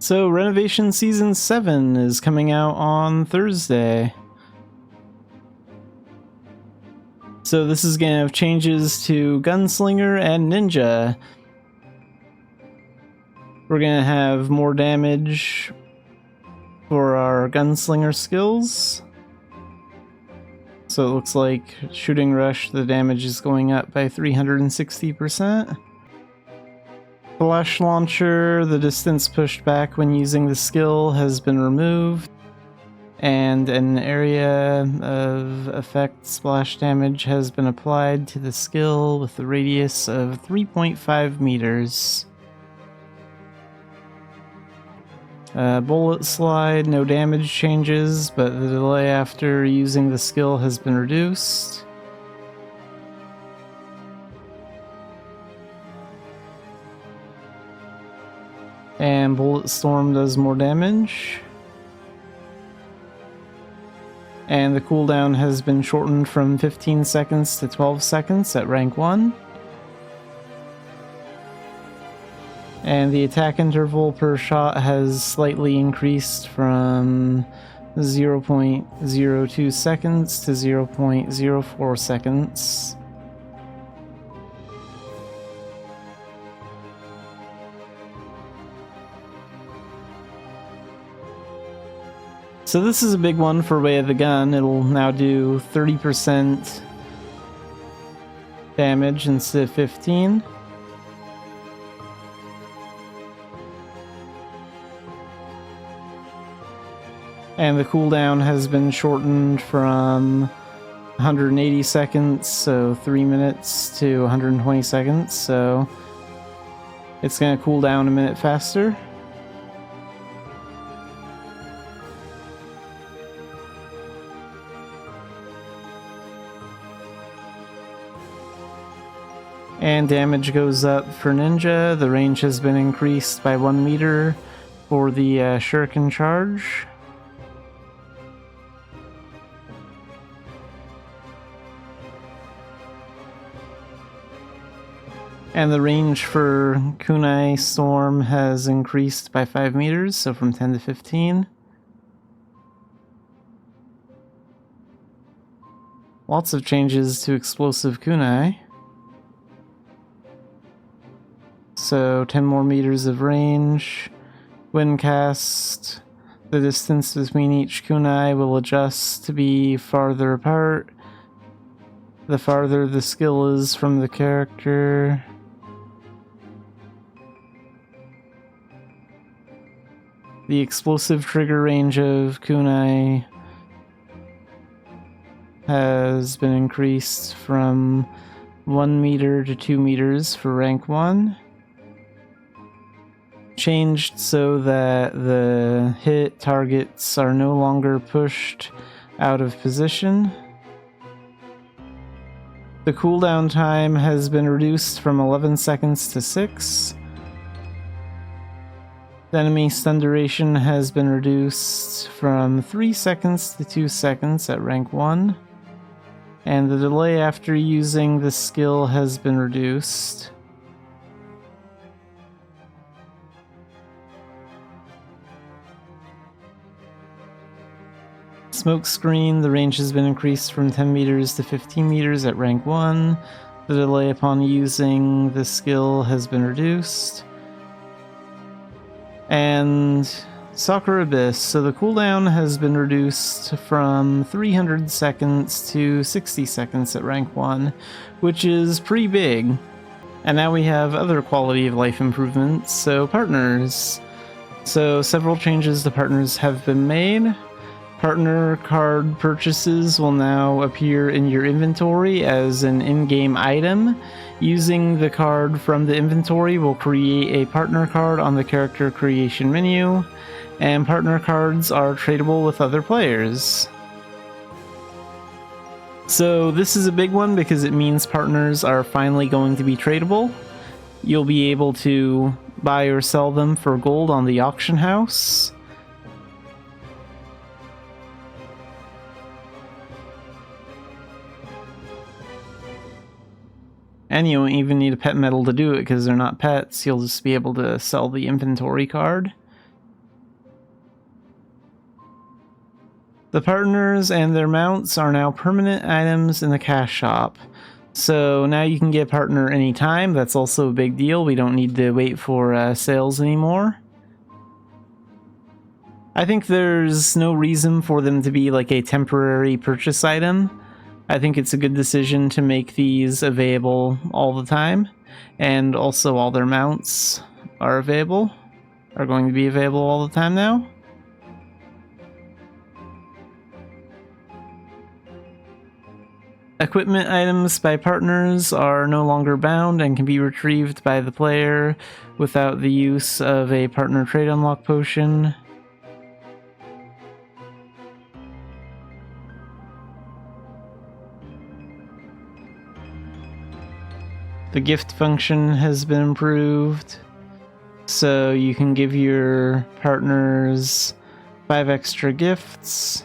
So Renovation Season 7 is coming out on Thursday. So this is going to have changes to Gunslinger and Ninja. We're going to have more damage for our Gunslinger skills. So it looks like Shooting Rush, the damage is going up by 360%. Flash Launcher, the distance pushed back when using the skill has been removed. And an area of effect splash damage has been applied to the skill with a radius of 3.5 meters. Bullet Slide, no damage changes, but the delay after using the skill has been reduced. And Bullet Storm does more damage. And the cooldown has been shortened from 15 seconds to 12 seconds at rank 1. And the attack interval per shot has slightly increased from 0.02 seconds to 0.04 seconds. So this is a big one for Way of the Gun. It'll now do 30% damage instead of 15. And the cooldown has been shortened from 180 seconds, so 3 minutes, to 120 seconds, so it's going to cool down a minute faster. And damage goes up for Ninja. The range has been increased by 1 meter for the Shuriken charge. And the range for Kunai Storm has increased by 5 meters, so from 10 to 15. Lots of changes to Explosive Kunai. So 10 more meters of range. Windcast. The distance between each kunai will adjust to be farther apart. The farther the skill is from the character. The explosive trigger range of kunai has been increased from 1 meter to 2 meters for rank 1. Changed so that the hit targets are no longer pushed out of position. The cooldown time has been reduced from 11 seconds to 6. The enemy stun duration has been reduced from 3 seconds to 2 seconds at rank 1. And the delay after using the skill has been reduced. Smoke Screen, the range has been increased from 10 meters to 15 meters at rank 1. The delay upon using the skill has been reduced. And Soccer Abyss, so the cooldown has been reduced from 300 seconds to 60 seconds at rank 1, which is pretty big. And now we have other quality of life improvements, so partners. So several changes to partners have been made. Partner card purchases will now appear in your inventory as an in-game item. Using the card from the inventory will create a partner card on the character creation menu, and partner cards are tradable with other players. So this is a big one because it means partners are finally going to be tradable. You'll be able to buy or sell them for gold on the auction house. And you don't even need a pet medal to do it because they're not pets. You'll just be able to sell the inventory card. The partners and their mounts are now permanent items in the cash shop. So now you can get a partner anytime. That's also a big deal. We don't need to wait for sales anymore. I think there's no reason for them to be like a temporary purchase item. I think it's a good decision to make these available all the time. And also all their mounts are going to be available all the time now. Equipment items by partners are no longer bound and can be retrieved by the player without the use of a partner trade unlock potion. The gift function has been improved, so you can give your partners 5 extra gifts.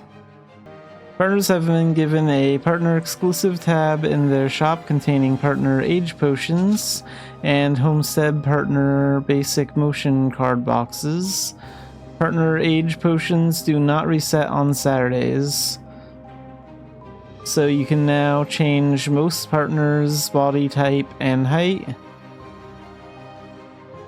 Partners have been given a partner exclusive tab in their shop containing partner age potions and homestead partner basic motion card boxes. Partner age potions do not reset on Saturdays. So you can now change most partners' body type and height.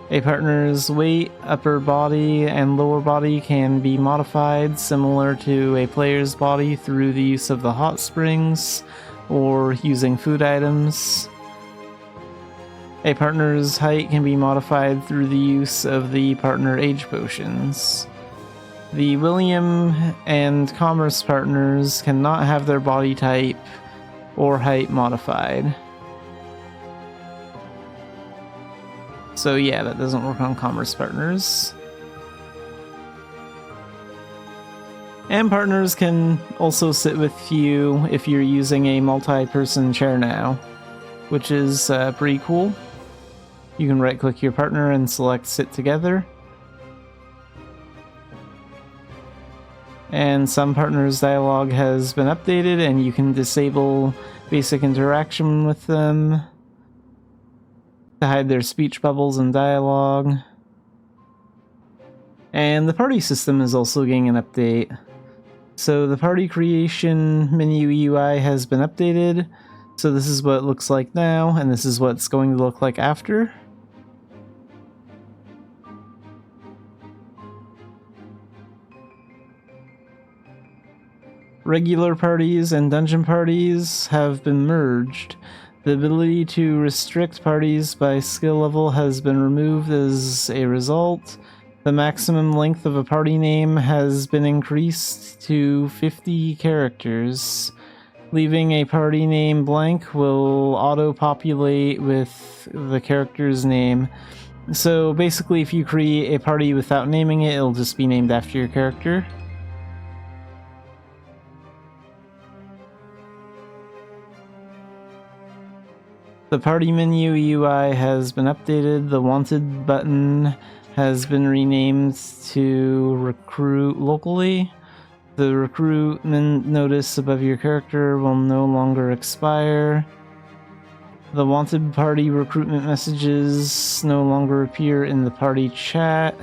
A partner's weight, upper body, and lower body can be modified similar to a player's body through the use of the hot springs or using food items. A partner's height can be modified through the use of the partner age potions. The William and Commerce partners cannot have their body type or height modified. So yeah, that doesn't work on Commerce partners. And partners can also sit with you if you're using a multi-person chair now, which is pretty cool. You can right-click your partner and select Sit Together. And some partners' dialogue has been updated, and you can disable basic interaction with them to hide their speech bubbles and dialogue. And the party system is also getting an update. So the party creation menu UI has been updated. So this is what it looks like now, and this is what it's going to look like after. Regular parties and dungeon parties have been merged. The ability to restrict parties by skill level has been removed as a result. The maximum length of a party name has been increased to 50 characters. Leaving a party name blank will auto-populate with the character's name. So basically, if you create a party without naming it, it'll just be named after your character. The party menu UI has been updated. The wanted button has been renamed to recruit locally. The recruitment notice above your character will no longer expire. The wanted party recruitment messages no longer appear in the party chat.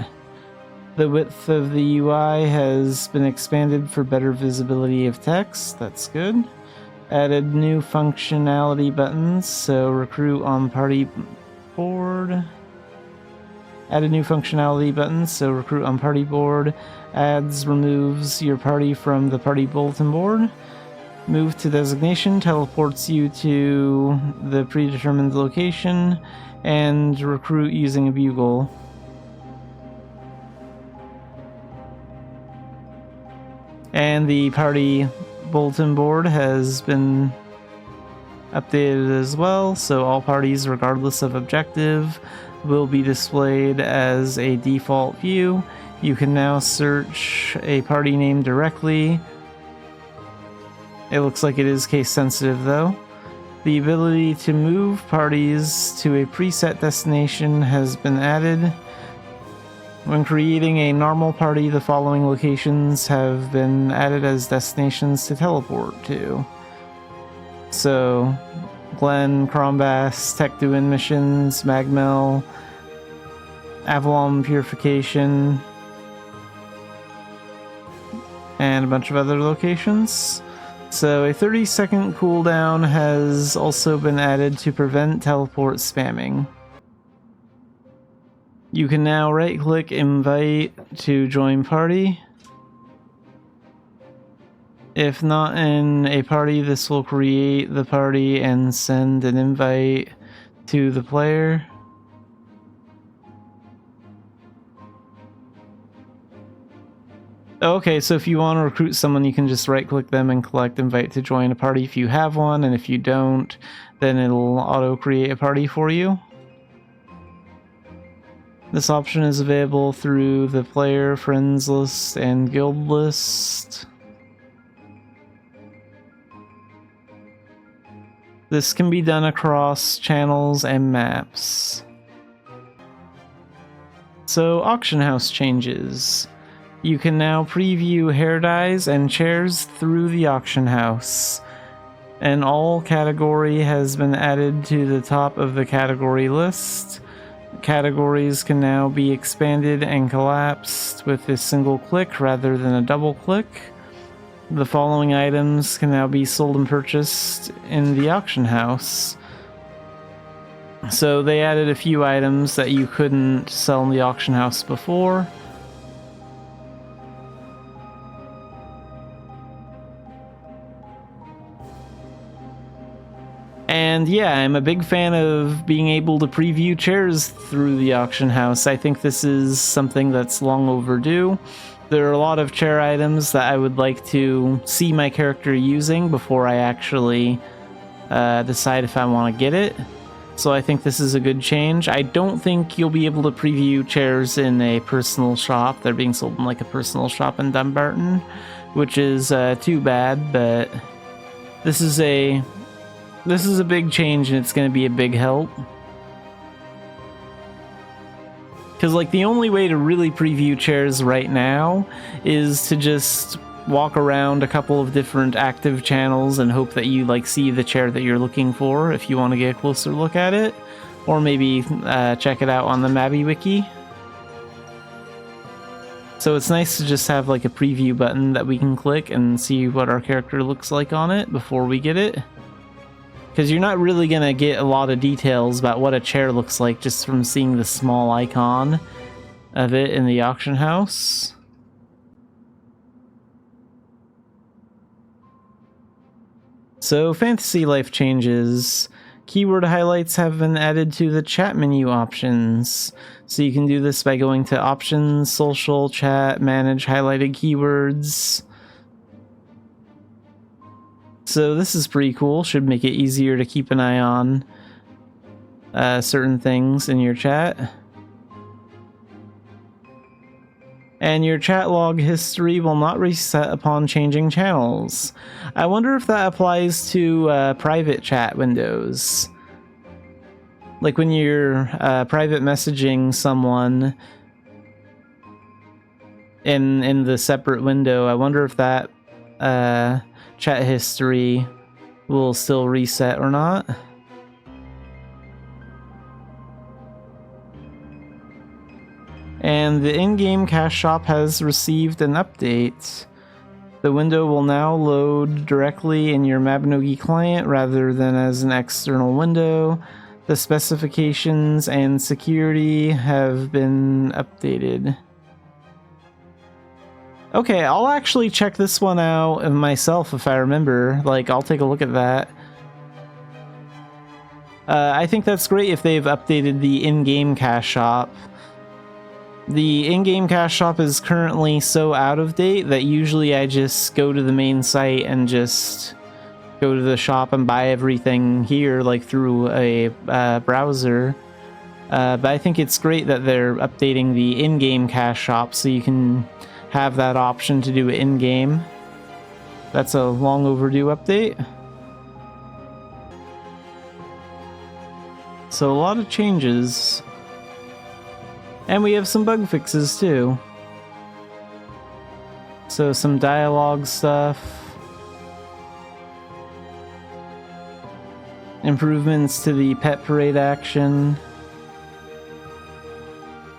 The width of the UI has been expanded for better visibility of text. That's good. Added new functionality buttons, so recruit on party board. Added new functionality buttons, so recruit on party board. Adds removes your party from the party bulletin board. Move to designation teleports you to the predetermined location. And recruit using a bugle. And the party bulletin board has been updated as well, so all parties, regardless of objective, will be displayed as a default view. You can now search a party name directly. It looks like it is case sensitive though. The ability to move parties to a preset destination has been added. When creating a normal party, the following locations have been added as destinations to teleport to. So, Glen, Crombass, Tech-Duin missions, Magmel, Avalon Purification, and a bunch of other locations. So a 30-second cooldown has also been added to prevent teleport spamming. You can now right-click invite to join party. If not in a party, this will create the party and send an invite to the player. Okay, so if you want to recruit someone, you can just right-click them and collect invite to join a party if you have one, and if you don't, then it'll auto-create a party for you. This option is available through the player friends list and guild list. This can be done across channels and maps. So, auction house changes. You can now preview hair dyes and chairs through the auction house. An all category has been added to the top of the category list. Categories can now be expanded and collapsed with a single click rather than a double click. The following items can now be sold and purchased in the auction house. So they added a few items that you couldn't sell in the auction house before. And yeah, I'm a big fan of being able to preview chairs through the auction house. I think this is something that's long overdue. There are a lot of chair items that I would like to see my character using before I actually decide if I want to get it. So I think this is a good change. I don't think you'll be able to preview chairs in a personal shop. They're being sold in like a personal shop in Dumbarton, which is too bad, but this is a big change and it's going to be a big help. Because like the only way to really preview chairs right now is to just walk around a couple of different active channels and hope that you like see the chair that you're looking for if you want to get a closer look at it, or maybe check it out on the Mabinogi. So it's nice to just have like a preview button that we can click and see what our character looks like on it before we get it. Because you're not really going to get a lot of details about what a chair looks like just from seeing the small icon of it in the auction house. So, fantasy life changes. Keyword highlights have been added to the chat menu options. So you can do this by going to Options, Social, Chat, Manage highlighted keywords. So this is pretty cool, should make it easier to keep an eye on certain things in your chat. And your chat log history will not reset upon changing channels. I wonder if that applies to private chat windows. Like when you're private messaging someone in the separate window, I wonder if that chat history will still reset or not. And the in-game cash shop has received an update. The window will now load directly in your Mabinogi client rather than as an external window. The specifications and security have been updated. Okay, I'll actually check this one out myself if I remember. Like, I'll take a look at that. I think that's great if they've updated the in-game cash shop. The in-game cash shop is currently so out of date that usually I just go to the main site and just go to the shop and buy everything here, like through a browser. But I think it's great that they're updating the in-game cash shop so you can have that option to do it in-game. That's a long overdue update. So a lot of changes. And we have some bug fixes too. So some dialogue stuff. Improvements to the pet parade action.